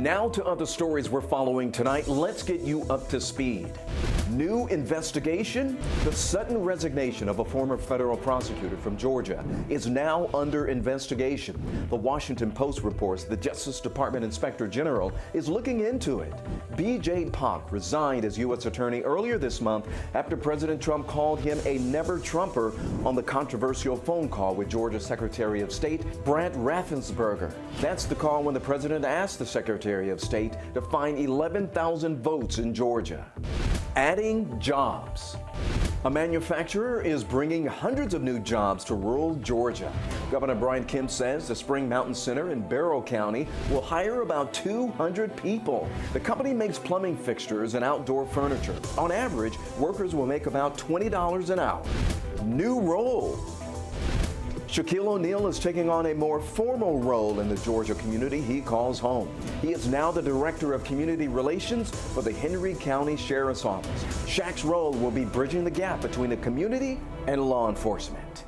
Now to other stories we're following tonight. Let's get you up to speed. New investigation? The sudden resignation of a former federal prosecutor from Georgia is now under investigation. The Washington Post reports the Justice Department Inspector General is looking into it. B.J. Pak resigned as U.S. Attorney earlier this month after President Trump called him a never-Trumper on the controversial phone call with Georgia Secretary of State Brad Raffensperger. That's the call when the president asked the Secretary of State to find 11,000 votes in Georgia. Adding jobs. A manufacturer is bringing hundreds of new jobs to rural Georgia. Governor Brian Kemp says the Spring Mountain Center in Barrow County will hire about 200 people. The company makes plumbing fixtures and outdoor furniture. On average, workers will make about $20 an hour. New role. Shaquille O'Neal is taking on a more formal role in the Georgia community he calls home. He is now the Director of Community Relations for the Henry County Sheriff's Office. Shaq's role will be bridging the gap between the community and law enforcement.